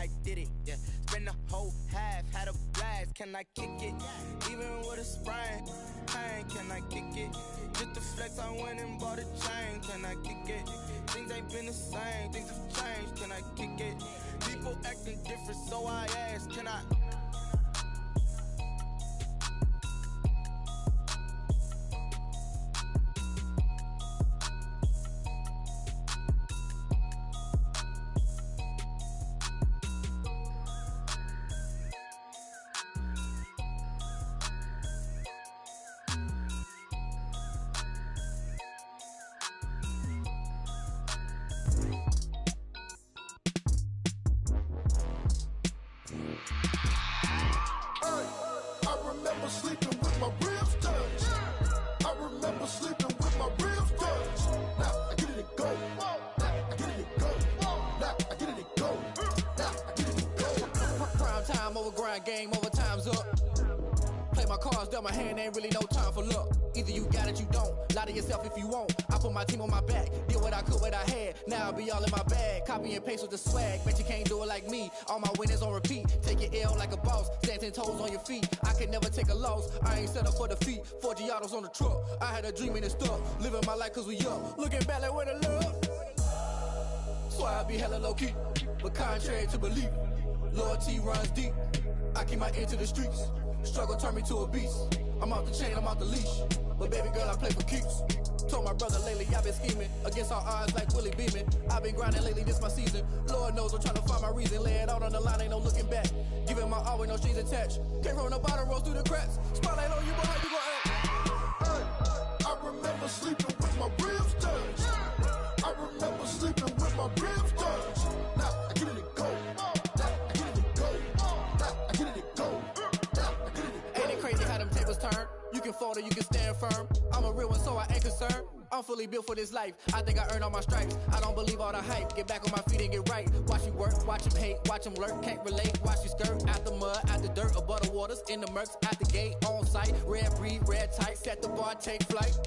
I did it, yeah. Spend the whole half, had a blast, can I kick it? Even with a sprain, pain, can I kick it? Just to flex, I went and bought a chain, can I kick it? Things ain't been the same, things have changed, can I kick it? People acting different, so I asked, can I? Game over, time's up. Play my cards, dealt my hand, ain't really no time for luck. Either you got it, you don't. Lie to yourself if you won't. I put my team on my back, did what I could, what I had. Now I'll be all in my bag. Copy and paste with the swag. Bet you can't do it like me. All my winners on repeat. Take your L like a boss. Stand 10 toes on your feet. I can never take a loss. I ain't set up for defeat. 4 Giottos on the truck. I had a dream and it's stuck. Living my life cause we up. Looking back like where the love. So I be hella low key. But contrary to belief, loyalty runs deep. I keep my ear to the streets. Struggle turned me to a beast. I'm off the chain, I'm off the leash. But baby girl, I play for keeps. Told my brother lately, I've been scheming. Against all odds like Willie Beeman. I've been grinding lately, this my season. Lord knows I'm trying to find my reason. Lay it out on the line, ain't no looking back. Giving my all with no strings attached. Came from the bottom, rose through the cracks. Spotlight on you, boy, how you gon' act? Hey, I remember sleeping with my ribs touched. I remember sleeping with my ribs touched. Now I get it and go. You can fold or you can stand firm. I'm a real one, so I ain't concerned. I'm fully built for this life. I think I earned all my stripes. I don't believe all the hype. Get back on my feet and get right. Watch you work, watch him hate, watch him lurk. Can't relate, watch you skirt. Out the mud, out the dirt, above the waters, in the murks, out the gate, on site. Red breed, red tight, set the bar, take flight.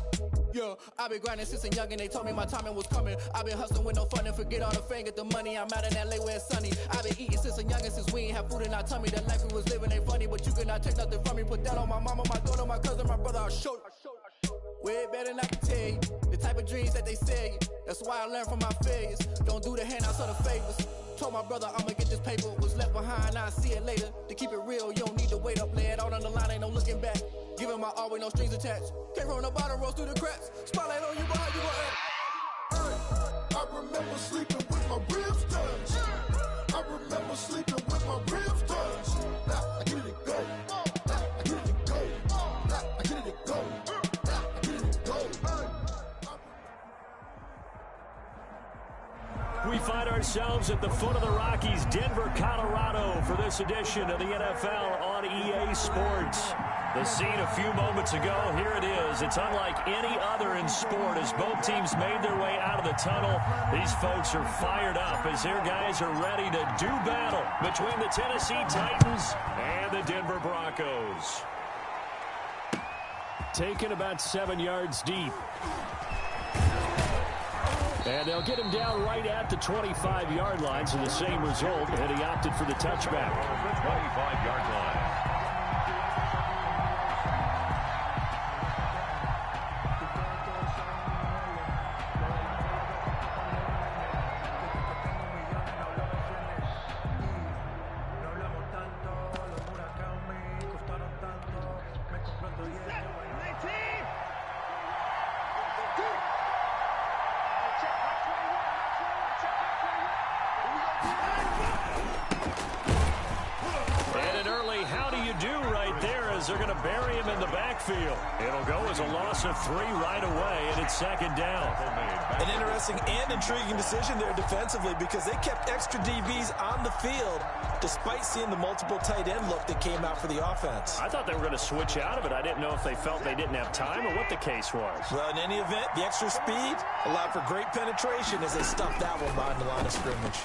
Yeah, I've been grinding since a young and they told me my timing was coming. I've been hustling with no fun and forget all the fame, get the money. I'm out in LA where it's sunny. I've been eating since a young and since we ain't have food in our tummy. The life we was living ain't funny, but you cannot take nothing from me. Put that on my mama, my daughter, my cousin, my brother, I'll show you. Way better than I can tell you. The type of dreams that they sell you. That's why I learned from my failures. Don't do the handouts or the favors. Told my brother I'ma get this paper. Was left behind, I'll see it later. To keep it real, you don't need to wait up. Lay it out on the line, ain't no looking back. Giving my all with no strings attached. Came from the bottom, rose through the cracks. Spotlight on you, boy, how you gon' act? Hey, I remember sleeping with my ribs touched. I remember sleeping with my ribs touched. Now I get it and go. Now I get it and go. Now I get it and go. Now I get it and go. We find ourselves at the foot of the Rockies, Denver, Colorado, for this edition of the NFL on EA Sports. The scene a few moments ago, here it is. It's unlike any other in sport as both teams made their way out of the tunnel. These folks are fired up as their guys are ready to do battle between the Tennessee Titans and the Denver Broncos. Taken about 7 yards deep. And they'll get him down right at the 25-yard line, so the same result, and he opted for the touchback. 25-yard line. They're going to bury him in the backfield. It'll go as a loss of 3 right away, and it's second down. An interesting and intriguing decision there defensively because they kept extra DBs on the field despite seeing the multiple tight end look that came out for the offense. I thought they were going to switch out of it. I didn't know if they felt they didn't have time or what the case was. Well, in any event, the extra speed allowed for great penetration as they stuffed that one behind the line of scrimmage.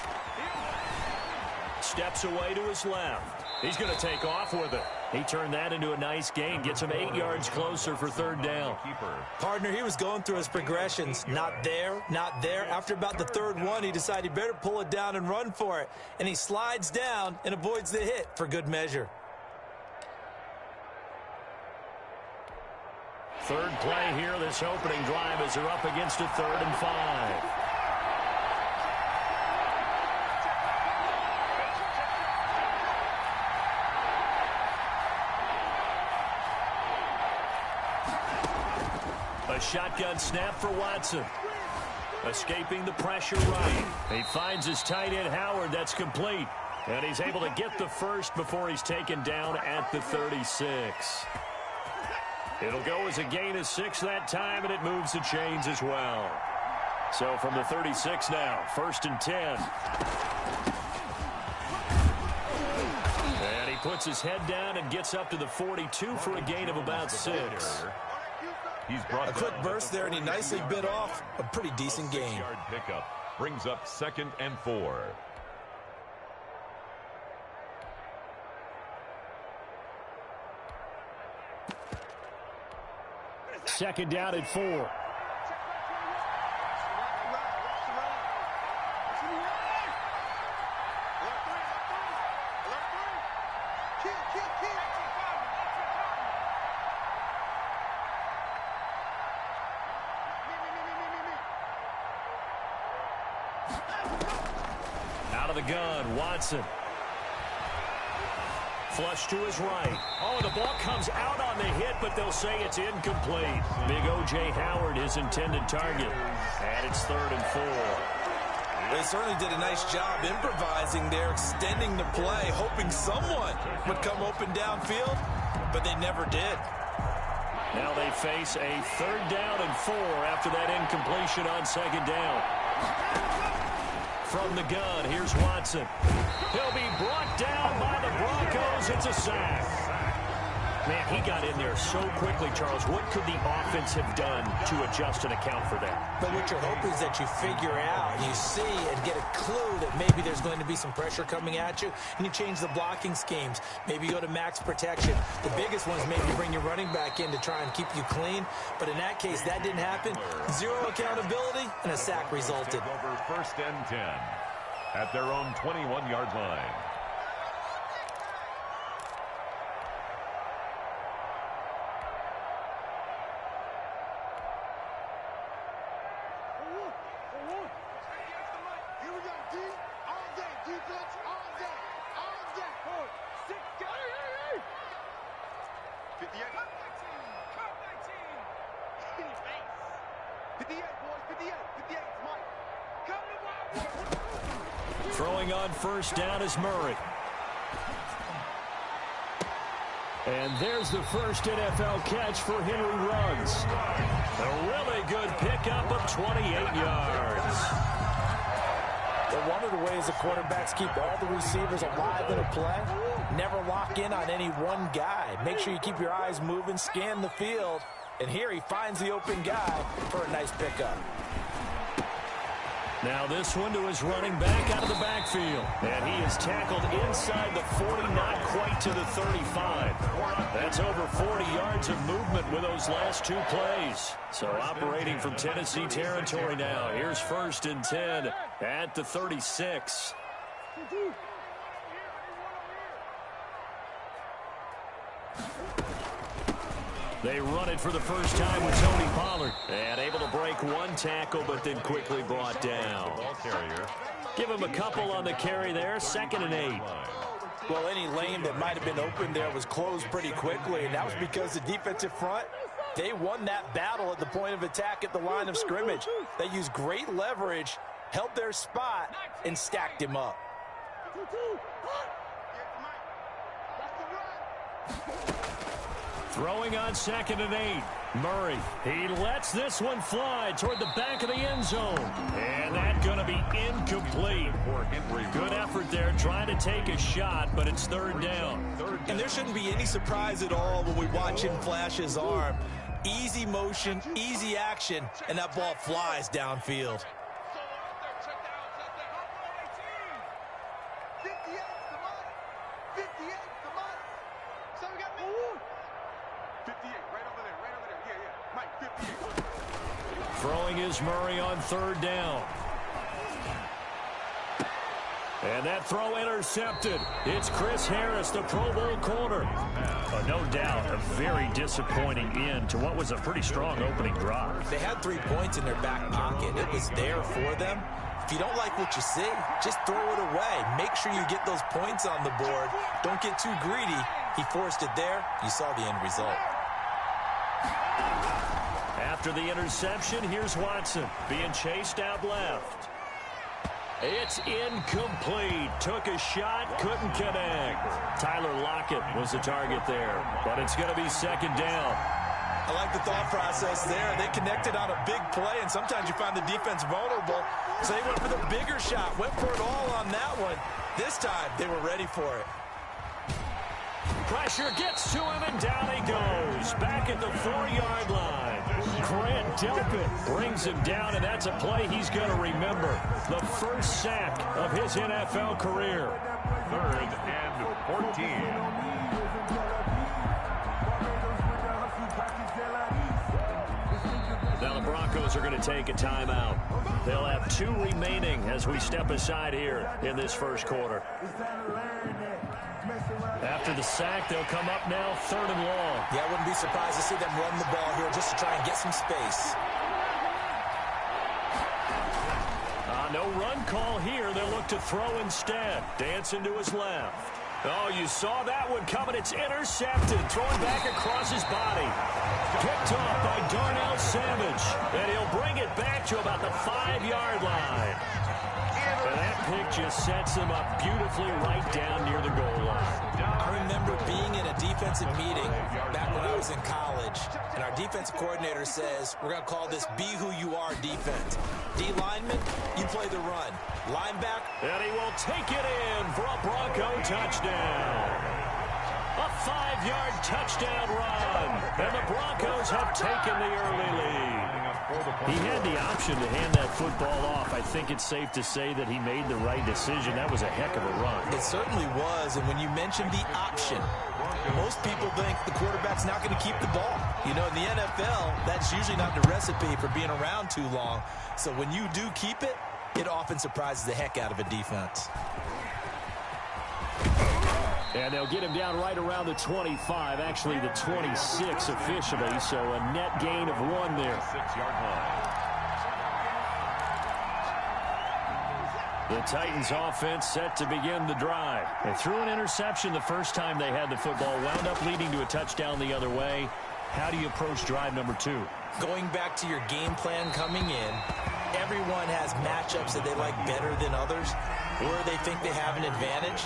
steps away to his left. He's going to take off with it. He turned that into a nice gain, gets him 8 yards closer for third down. Partner, he was going through his progressions. Not there, not there. After about the third one, he decided he better pull it down and run for it. And he slides down and avoids the hit for good measure. Third play here, this opening drive as they're up against a 3rd and 5. A shotgun snap for Watson. Escaping the pressure right. He finds his tight end Howard. That's complete. And he's able to get the first before he's taken down at the 36. It'll go as a gain of 6 that time, and it moves the chains as well. So from the 36 now, 1st and 10. And he puts his head down and gets up to the 42 for a gain of about 6. A quick burst there, and he nicely bit off a pretty decent gain. Pickup brings up 2nd and 4. Second down at 4. Out of the gun, Watson. Flush to his right. Oh, the ball comes out on the hit, but they'll say it's incomplete. Big O.J. Howard, his intended target. And it's 3rd and 4. They certainly did a nice job improvising there, extending the play, hoping someone would come open downfield, but they never did. Now they face a 3rd down and 4 after that incompletion on 2nd down. From the gun, here's Watson. He'll be brought down by the Broncos. It's a sack. Man, he got in there so quickly, Charles. What could the offense have done to adjust and account for that? But what you're hoping is that you figure out, you see and get a clue that maybe there's going to be some pressure coming at you, and you change the blocking schemes. Maybe you go to max protection. The biggest one is maybe bring your running back in to try and keep you clean. But in that case, that didn't happen. 0 accountability, and a sack resulted. Over 1st and 10 at their own 21-yard line. Throwing on 1st down is Murray. And there's the first NFL catch for Henry Ruggs. A really good pickup of 28 yards. But one of the ways the quarterbacks keep all the receivers alive in a play, never lock in on any one guy. Make sure you keep your eyes moving, scan the field. And here he finds the open guy for a nice pickup. Now this one to his running back out of the backfield. And he is tackled inside the 40, not quite to the 35. That's over 40 yards of movement with those last 2 plays. So operating from Tennessee territory now. Here's 1st and 10 at the 36. They run it for the first time with Tony Pollard. And able to break 1 tackle, but then quickly brought down. Give him a couple on the carry there. 2nd and 8. Well, any lane that might have been open there was closed pretty quickly, and that was because the defensive front, they won that battle at the point of attack at the line of scrimmage. They used great leverage, held their spot, and stacked him up. Throwing on 2nd and 8. Murray, he lets this one fly toward the back of the end zone. And that's going to be incomplete. Good effort there trying to take a shot, but it's 3rd down. And there shouldn't be any surprise at all when we watch him flash his arm. Easy motion, easy action, and that ball flies downfield. 58's the money. 58's the money. So we got me. 58, right over there, right over there. Yeah. Mike, 58. Throwing is Murray on third down. And that throw intercepted. It's Chris Harris, the Pro Bowl corner. No doubt, a very disappointing end to what was a pretty strong opening drive. They had 3 points in their back pocket. It was there for them. If you don't like what you see, just throw it away. Make sure you get those points on the board. Don't get too greedy. He forced it there. You saw the end result. After the interception, here's Watson being chased out left. It's incomplete. Took a shot, couldn't connect. Tyler Lockett was the target there, but it's going to be second down. I like the thought process there. They connected on a big play, and sometimes you find the defense vulnerable. So they went for the bigger shot, went for it all on that one. This time, they were ready for it. Pressure gets to him, and down he goes. Back at the 4-yard line. Grant Delpit brings him down, and that's a play he's going to remember. The first sack of his NFL career. 3rd and 14. Now the Broncos are going to take a timeout. They'll have 2 remaining as we step aside here in this first quarter. After the sack, they'll come up now 3rd and long. Yeah, I wouldn't be surprised to see them run the ball here just to try and get some space. No run call here. They'll look to throw instead. Dancing to his left. Oh, you saw that one coming. It's intercepted. Throwing back across his body. Picked off by Darnell Savage. And he'll bring it back to about the 5-yard line. And that pick just sets him up beautifully right down near the goal line. I remember being in a defensive meeting back when I was in college, and our defensive coordinator says, we're going to call this Be Who You Are defense. D lineman, you play the run. Linebacker. And he will take it in for a Bronco touchdown. A 5-yard touchdown run. And the Broncos have taken the early lead. He had the option to hand that football off. I think it's safe to say that he made the right decision. That was a heck of a run. It certainly was. And when you mentioned the option, most people think the quarterback's not going to keep the ball. You know, in the NFL, that's usually not the recipe for being around too long. So when you do keep it, it often surprises the heck out of a defense. And they'll get him down right around the 25, actually the 26 officially, so a net gain of 1 there. 6-yard line. The Titans offense set to begin the drive. They threw an interception the first time they had the football, wound up leading to a touchdown the other way. How do you approach drive number 2? Going back to your game plan coming in, everyone has matchups that they like better than others, where they think they have an advantage.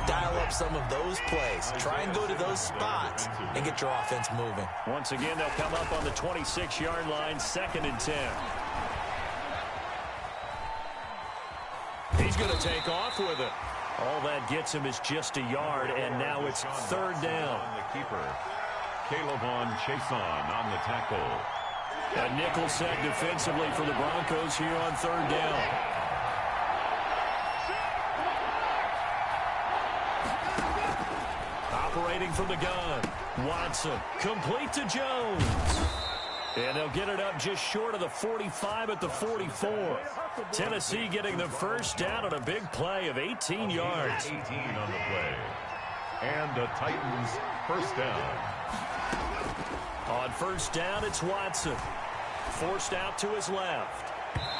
Dial up some of those plays. Try and go to those spots and get your offense moving. Once again, they'll come up on the 26-yard line, 2nd and 10. He's going to take off with it. All that gets him is just a yard, and now it's 3rd down. The keeper, K'Lavon Chaisson on the tackle. A nickel set defensively for the Broncos here on 3rd down. Operating from the gun, Watson, complete to Jones. And they'll get it up just short of the 45 at the 44. Tennessee getting the first down on a big play of 18 yards. 18 on the play. And the Titans first down. On first down, it's Watson. Forced out to his left.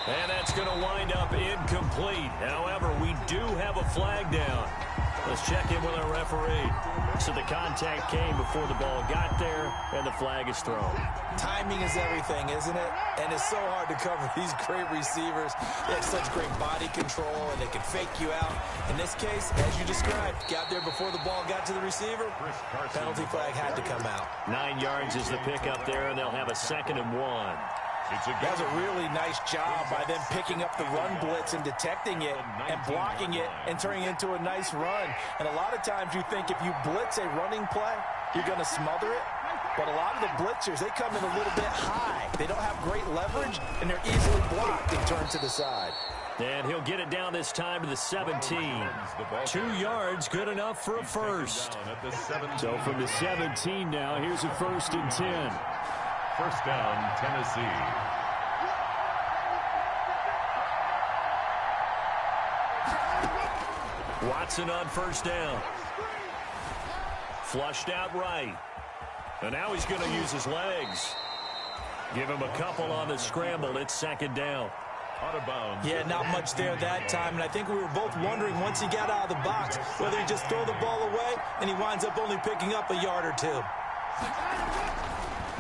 And that's going to wind up incomplete. However, we do have a flag down. Let's check in with our referee. So the contact came before the ball got there, and the flag is thrown. Timing is everything, isn't it? And it's so hard to cover these great receivers. They have such great body control, and they can fake you out. In this case, as you described, got there before the ball got to the receiver. Penalty flag had to come out. 9 yards is the pickup there, and they'll have a 2nd and 1. That was a really nice job by them picking up the run blitz and detecting it and blocking it and turning it into a nice run. And a lot of times you think if you blitz a running play, you're going to smother it. But a lot of the blitzers, they come in a little bit high. They don't have great leverage, and they're easily blocked and turned to the side. And he'll get it down this time to the 17. 2 yards, good enough for a first. So from the 17 now, here's a 1st and 10. First down, Tennessee. Watson on first down. Flushed out right. And now he's going to use his legs. Give him a couple on the scramble. It's 2nd down. Out of bounds. Yeah, not much there that time, and I think we were both wondering once he got out of the box whether he just throw the ball away and he winds up only picking up a yard or 2.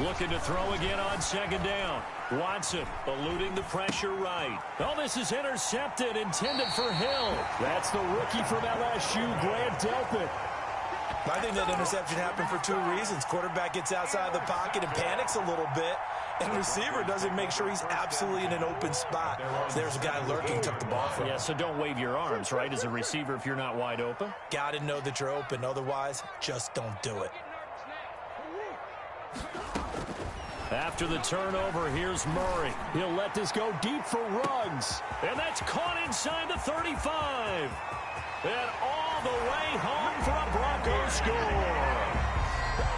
Looking to throw again on 2nd down. Watson eluding the pressure right. Oh, this is intercepted, intended for Hill. That's the rookie from LSU, Grant Delpit. I think that interception happened for 2 reasons. Quarterback gets outside the pocket and panics a little bit, and receiver doesn't make sure he's absolutely in an open spot. So there's a guy lurking, took the ball from him. Yeah, so don't wave your arms, right, as a receiver if you're not wide open. Got to know that you're open. Otherwise, just don't do it. After the turnover, here's Murray. He'll let this go deep for Ruggs. And that's caught inside the 35. And all the way home for a Broncos score.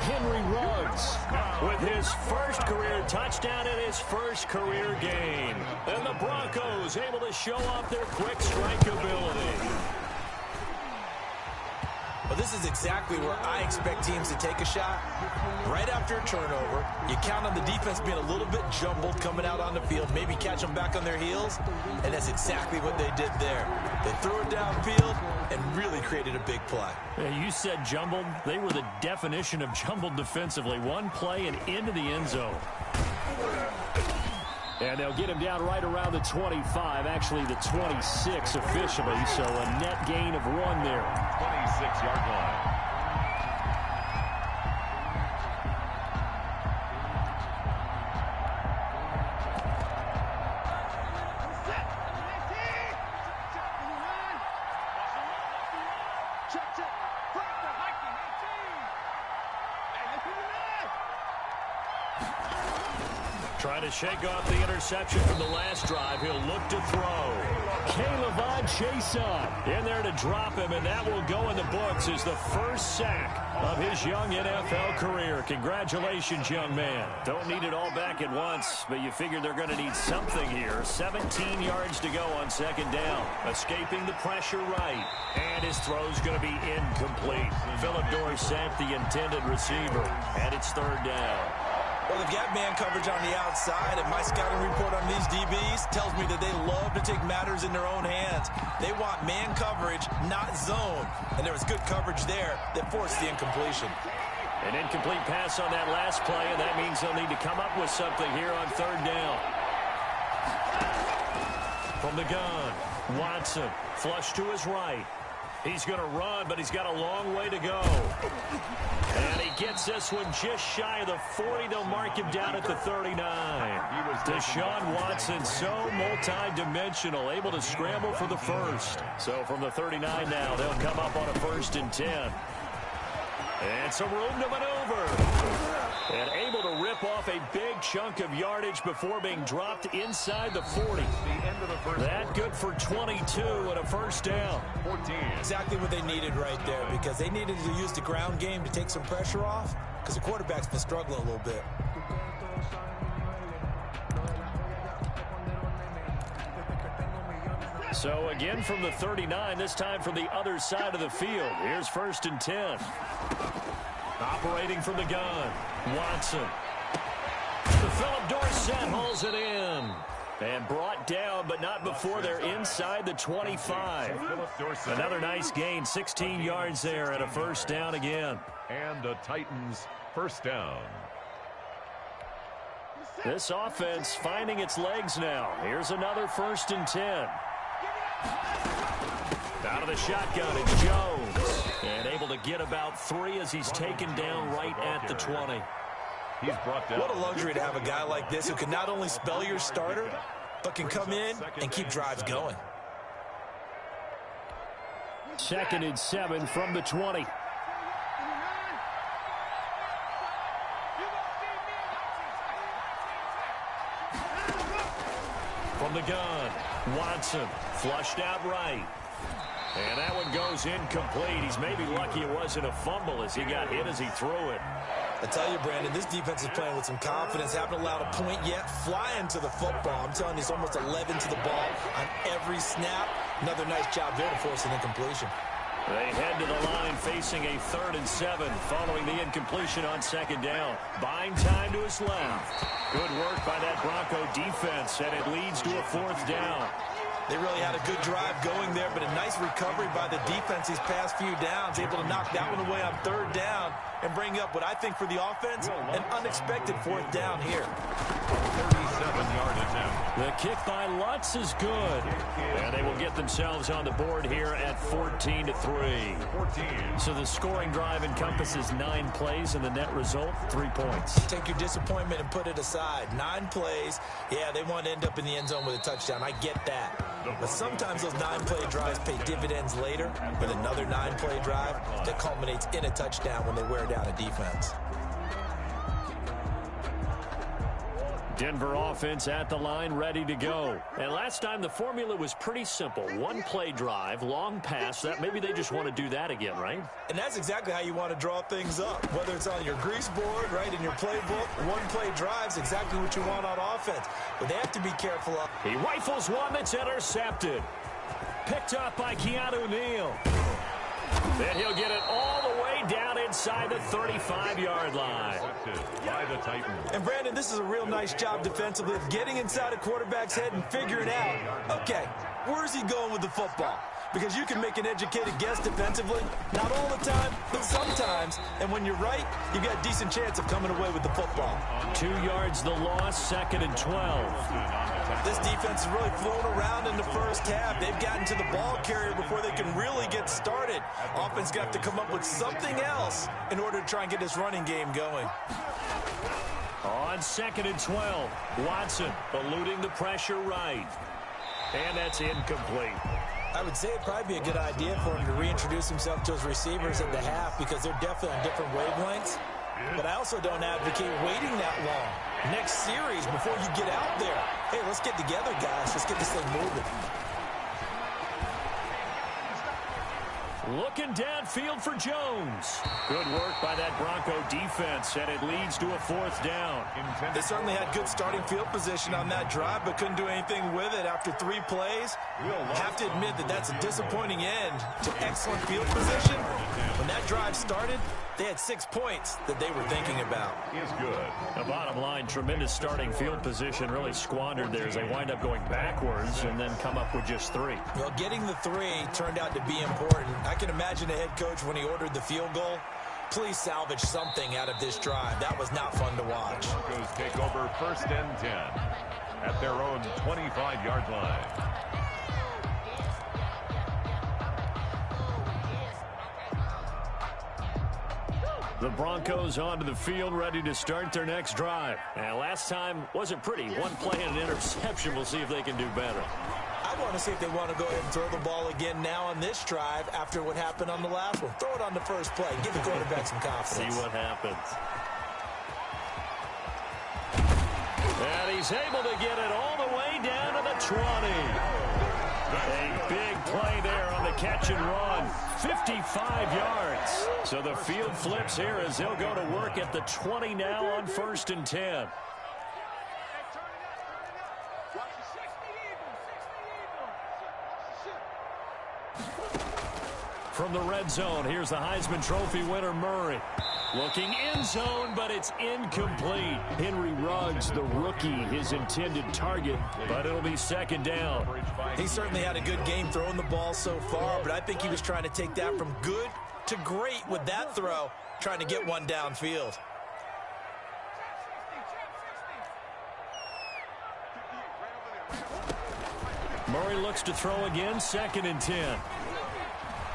Henry Ruggs with his first career touchdown and his first career game. And the Broncos able to show off their quick strike ability. Well, this is exactly where I expect teams to take a shot. Right after a turnover, you count on the defense being a little bit jumbled coming out on the field, maybe catch them back on their heels, and that's exactly what they did there. They threw it downfield and really created a big play. Yeah, you said jumbled. They were the definition of jumbled defensively. One play and into the end zone. And they'll get him down right around the 25, actually the 26 officially, so a net gain of 1 there. 26-yard line. Trying to shake off the interception from the last drive. He'll look to throw. K'Lavon Chaisson in there to drop him, and that will go in the books as the first sack of his young NFL career. Congratulations, young man. Don't need it all back at once, but you figure they're going to need something here. 17 yards to go on 2nd down. Escaping the pressure right, and his throw's going to be incomplete. Philip Dorsett, the intended receiver, and it's 3rd down. Well, they've got man coverage on the outside, and my scouting report on these DBs tells me that they love to take matters in their own hands. They want man coverage, not zone. And there was good coverage there that forced the incompletion. An incomplete pass on that last play, and that means they'll need to come up with something here on 3rd down. From the gun, Watson, flush to his right. He's going to run, but he's got a long way to go. And he gets this one just shy of the 40. They'll mark him down at the 39. Deshaun Watson, so multi-dimensional, able to scramble for the first. So from the 39 now, they'll come up on a 1st and 10. And some room to maneuver. And able to rip off a big chunk of yardage before being dropped inside the 40. That good for 22 and a 1st down. 14. Exactly what they needed right there, because they needed to use the ground game to take some pressure off, because the quarterback's been struggling a little bit. So again from the 39, this time from the other side of the field. Here's 1st and 10. Operating from the gun, Watson. The Philip Dorsett hauls it in. And brought down, but not before they're inside the 25. Another nice gain, 16 yards there and a 1st down again. And the Titans' 1st down. This offense finding its legs now. Here's another 1st and 10. Out of the shotgun, it's Jones. And able to get about 3 as he's taken down right at the 20. He's brought down. What a luxury to have a guy like this who can not only spell your starter, but can come in and keep drives going. 2nd and 7 from the 20. From the gun, Watson flushed out right. And that one goes incomplete. He's maybe lucky it wasn't a fumble as he got hit as he threw it. I tell you, Brandon, this defense is playing with some confidence. Haven't allowed a point yet. Flying to the football. I'm telling you, it's almost 11 to the ball on every snap. Another nice job there to force an incompletion. They head to the line facing a 3rd and 7 following the incompletion on 2nd down. Buying time to his left. Good work by that Bronco defense, and it leads to a 4th down. They really had a good drive going there, but a nice recovery by the defense these past few downs, able to knock that one away on 3rd down and bring up what I think for the offense, an unexpected 4th down here. 37-yard attempt. The kick by Lutz is good. And they will get themselves on the board here at 14-3. 14. So the scoring drive encompasses 9 plays, and the net result, 3 points. Take your disappointment and put it aside. 9 plays. Yeah, they want to end up in the end zone with a touchdown. I get that. But sometimes those 9-play drives pay dividends later with another 9-play drive that culminates in a touchdown when they wear down a defense. Denver offense at the line, ready to go. And last time the formula was pretty simple. 1-play drive, long pass. That maybe they just want to do that again, right? And that's exactly how you want to draw things up. Whether it's on your grease board, right, in your playbook, 1-play drive's exactly what you want on offense. But they have to be careful of. He rifles one that's intercepted. Picked up by Keanu Neal. Then he'll get it all the way down inside the 35-yard line. By the Titans. And, Brandon, this is a real nice job defensively of getting inside a quarterback's head and figuring out, okay, where's he going with the football? Because you can make an educated guess defensively, not all the time, but sometimes. And when you're right, you got a decent chance of coming away with the football. 2 yards the loss, 2nd and 12. This defense has really flown around in the first half. They've gotten to the ball carrier before they can really get started. Offense going to have to come up with something else in order to try and get this running game going. On 2nd and 12, Watson eluding the pressure right. And that's incomplete. I would say it'd probably be a good idea for him to reintroduce himself to his receivers at the half because they're definitely on different wavelengths. But I also don't advocate waiting that long. Next series, before you get out there, hey, let's get together, guys. Let's get this thing moving. Looking downfield for Jones. Good work by that Bronco defense, and it leads to a 4th down. They certainly had good starting field position on that drive, but couldn't do anything with it after 3 plays. Have to admit that that's a disappointing end to excellent field position. When that drive started, they had 6 points that they were thinking about. Is good. The bottom line, tremendous starting field position, really squandered there as they wind up going backwards and then come up with just 3. Well, getting the 3 turned out to be important. I can imagine the head coach when he ordered the field goal. Please salvage something out of this drive. That was not fun to watch. Broncos take over 1st and 10 at their own 25-yard line. The Broncos onto the field, ready to start their next drive. And last time wasn't pretty. 1 play and an interception. We'll see if they can do better. I want to see if they want to go ahead and throw the ball again now on this drive after what happened on the last one. Throw it on the first play. Give the quarterback some confidence. See what happens. And he's able to get it all the way down to the 20. A big play there on the catch and run. 55 yards. So the field flips here as they'll go to work at the 20 now on 1st and 10. From the red zone, here's the Heisman Trophy winner, Murray. Looking in zone, but it's incomplete. Henry Ruggs, the rookie, his intended target, but it'll be 2nd down. He certainly had a good game throwing the ball so far, but I think he was trying to take that from good to great with that throw, trying to get one downfield. Murray looks to throw again, 2nd and 10.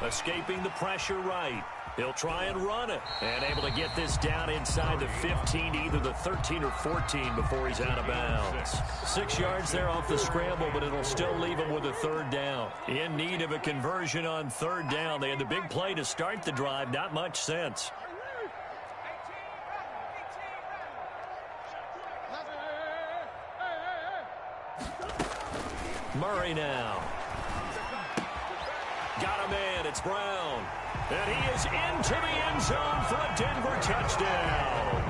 Escaping the pressure right. He'll try and run it. And able to get this down inside the 15, either the 13 or 14 before he's out of bounds. 6 yards there off the scramble, but it'll still leave him with a 3rd down. In need of a conversion on 3rd down. They had the big play to start the drive. Not much sense. Murray now. Got a man. It's Brown. And he is into the end zone for a Denver touchdown.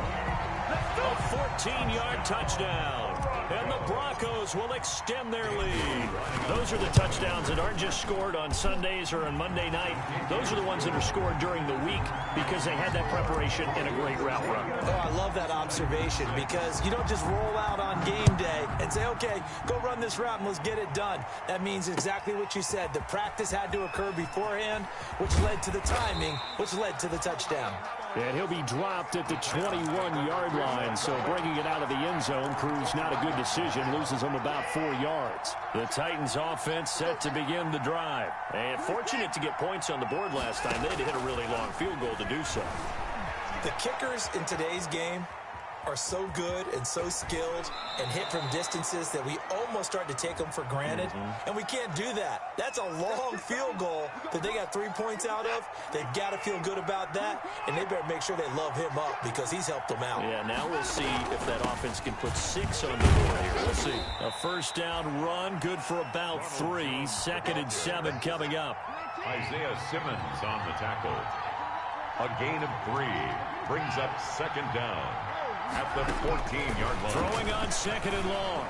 A 14-yard touchdown. And the Broncos will extend their lead. Those are the touchdowns that aren't just scored on Sundays or on Monday night. Those are the ones that are scored during the week because they had that preparation and a great route run. Oh, I love that observation because you don't just roll out on game day and say, okay, go run this route and let's get it done. That means exactly what you said. The practice had to occur beforehand, which led to the timing, which led to the touchdown. And he'll be dropped at the 21-yard line, so bringing it out of the end zone proves not a good decision, loses him about 4 yards. The Titans offense set to begin the drive. And fortunate to get points on the board last time. They had to hit a really long field goal to do so. The kickers in today's game are so good and so skilled and hit from distances that we almost start to take them for granted. And we can't do that. That's a long field goal that they got 3 points out of. They've got to feel good about that, and they better make sure they love him up because he's helped them out. Yeah, now we'll see if that offense can put 6 on the board here. We'll see. A first down run, good for about 3. 2nd and 7 coming up. Isaiah Simmons on the tackle. A gain of 3 brings up 2nd down at the 14-yard line. Throwing on 2nd and long.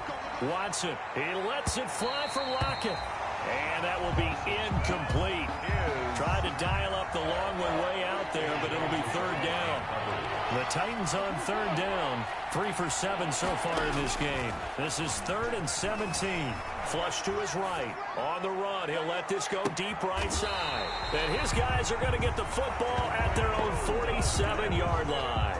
Watson, he lets it fly for Lockett. And that will be incomplete. Tried to dial up the long one way out there, but it'll be 3rd down. The Titans on 3rd down. 3 for 7 so far in this game. This is 3rd and 17. Flush to his right. On the run, he'll let this go deep right side. And his guys are going to get the football at their own 47-yard line.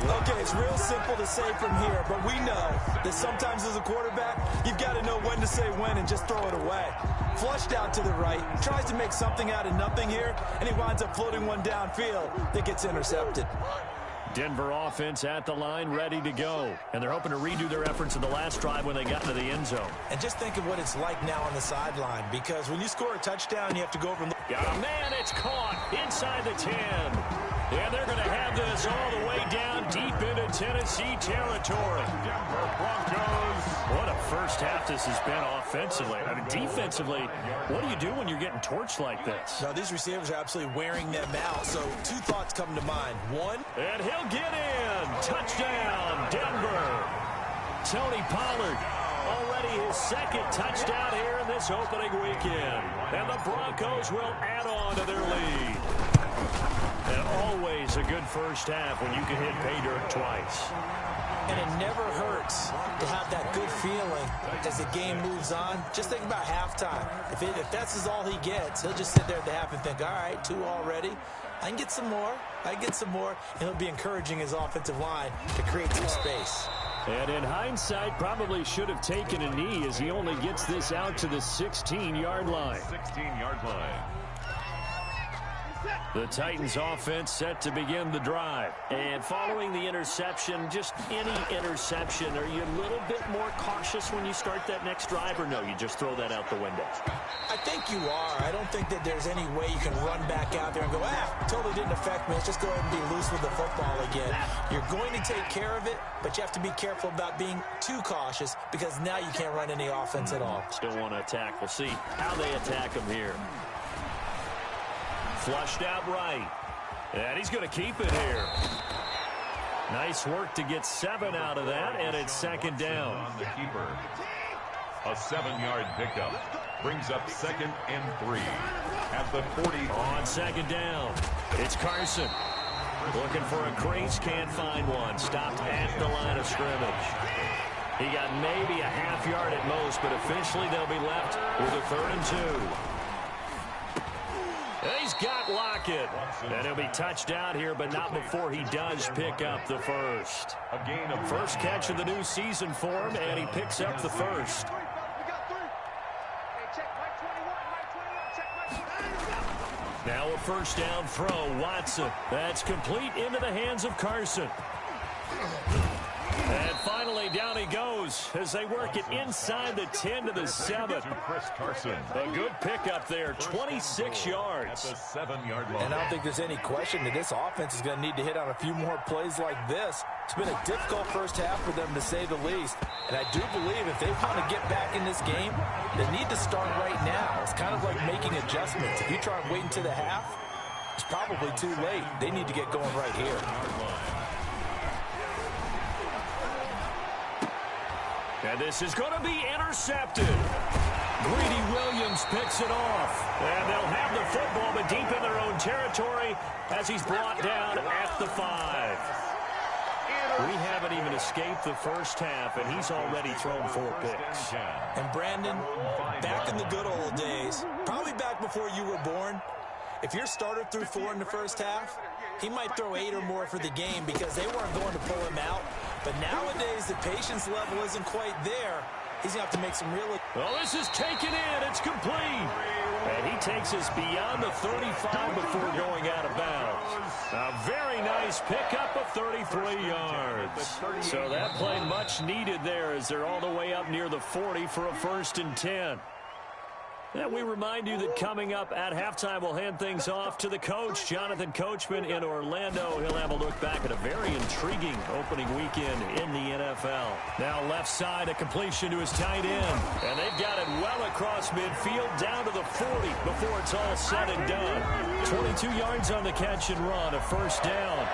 Okay, it's real simple to say from here, but we know that sometimes as a quarterback, you've got to know when to say when and just throw it away. Flushed out to the right, tries to make something out of nothing here, and he winds up floating one downfield that gets intercepted. Denver offense at the line, ready to go. And they're hoping to redo their efforts in the last drive when they got into the end zone. And just think of what it's like now on the sideline, because when you score a touchdown, you have to go over and look. Got a man, it's caught inside the 10. And they're going to have this all the way down deep into Tennessee territory. Denver Broncos. What a first half this has been offensively. I mean, defensively, what do you do when you're getting torched like this? Now, these receivers are absolutely wearing them out. So 2 thoughts come to mind. One, and he'll get in. Touchdown, Denver. Tony Pollard, already his 2nd touchdown here in this opening weekend. And the Broncos will add on to their lead. And always a good first half when you can hit pay dirt twice. And it never hurts to have that good feeling as the game moves on. Just think about halftime. If that's all he gets, he'll just sit there at the half and think, all right, 2 already. I can get some more. I can get some more. And he'll be encouraging his offensive line to create some space. And in hindsight, probably should have taken a knee as he only gets this out to the 16-yard line. 16-yard line. The Titans offense set to begin the drive. And following the interception, just any interception, are you a little bit more cautious when you start that next drive, or no, you just throw that out the window? I think you are. I don't think that there's any way you can run back out there and go, totally didn't affect me. Let's just go ahead and be loose with the football again. You're going to take care of it, but you have to be careful about being too cautious because now you can't run any offense at all. Still want to attack. We'll see how they attack him here. Flushed out right. And he's going to keep it here. Nice work to get 7 out of that, and it's 2nd down. On the keeper. A 7-yard pickup brings up 2nd and 3 at the 40. On 2nd down, it's Carson. Looking for a crease, can't find one. Stopped at the line of scrimmage. He got maybe a half yard at most, but officially they'll be left with a 3rd and 2. He's got Lockett. And he'll be touched out here, but not before he does pick up the first. A gain of First catch of the new season for him, and he picks up the first. Now a first down throw, Watson. That's complete into the hands of Carson. And finally down he goes. goes as they work it inside the 10 to the 7. Chris Carson. A good pickup there, 26 yards. At the 7-yard line. And I don't think there's any question that this offense is going to need to hit on a few more plays like this. It's been a difficult first half for them, to say the least. And I do believe if they want to get back in this game, they need to start right now. It's kind of like making adjustments. If you try and wait until the half, it's probably too late. They need to get going right here. And this is going to be intercepted. Greedy Williams picks it off. And they'll have the football, but deep in their own territory as he's brought down at the 5. We haven't even escaped the first half, and he's already thrown 4 picks. And Brandon, back in the good old days, probably back before you were born, if your starter threw 4 in the first half, he might throw 8 or more for the game because they weren't going to pull him out. But nowadays, the patience level isn't quite there. He's going to have to make some real... Well, this is taken in. It's complete. And he takes us beyond the 35 before going out of bounds. A very nice pickup of 33 yards. So that play much needed there as they're all the way up near the 40 for a 1st and 10. And we remind you that coming up at halftime, we'll hand things off to the coach, Jonathan Coachman in Orlando. He'll have a look back at a very intriguing opening weekend in the NFL. Now left side, a completion to his tight end. And they've got it well across midfield down to the 40 before it's all said and done. 22 yards on the catch and run, a 1st down.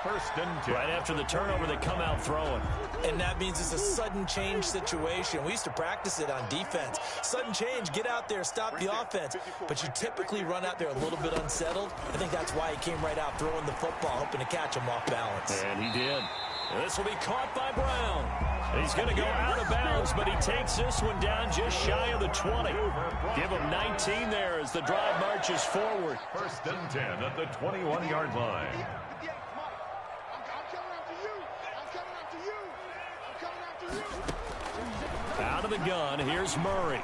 1st and 10. Right after the turnover, they come out throwing. And that means it's a sudden change situation. We used to practice it on defense. Sudden change, get out there, stop the offense. But you typically run out there a little bit unsettled. I think that's why he came right out throwing the football, hoping to catch him off balance. And he did. This will be caught by Brown. He's going to go out of bounds, but he takes this one down just shy of the 20. Give him 19 there as the drive marches forward. 1st and 10 at the 21-yard line. Out of the gun, here's Murray.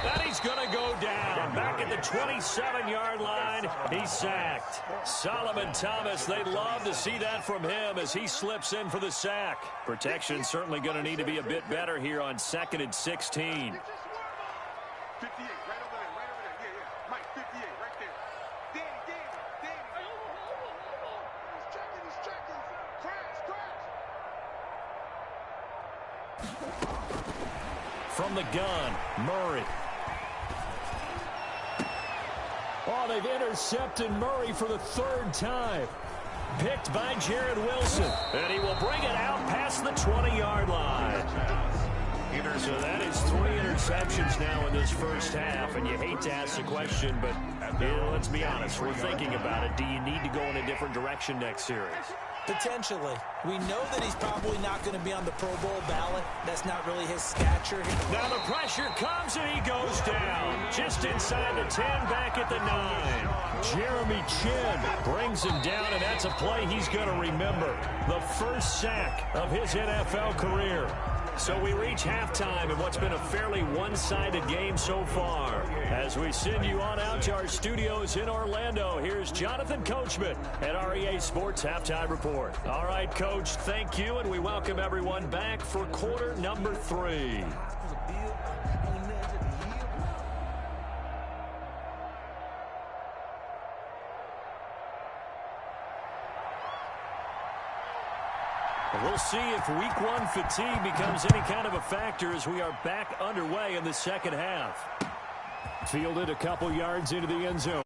And he's going to go down. Back at the 27-yard line, he's sacked. Solomon Thomas, they'd love to see that from him as he slips in for the sack. Protection certainly going to need to be a bit better here on 2nd and 16. 58, right over there, yeah, yeah. Mike, 58, right there. Danny. He's checking. Crash. From the gun, Murray. Oh, they've intercepted Murray for the 3rd time. Picked by Jared Wilson. And he will bring it out past the 20-yard line. So that is 3 interceptions now in this first half. And you hate to ask the question, but let's be honest. We're thinking about it. Do you need to go in a different direction next series? Potentially. We know that he's probably not going to be on the Pro Bowl ballot. That's not really his stature. Now the pressure comes and he goes down. Just inside the 10, back at the 9. Jeremy Chin brings him down, and that's a play he's going to remember. The 1st sack of his NFL career. So we reach halftime in what's been a fairly one-sided game so far. As we send you on out to our studios in Orlando, here's Jonathan Coachman at REA Sports Halftime Report. All right, Coach, thank you, and we welcome everyone back for quarter number 3. We'll see if week 1 fatigue becomes any kind of a factor as we are back underway in the second half. Fielded a couple yards into the end zone.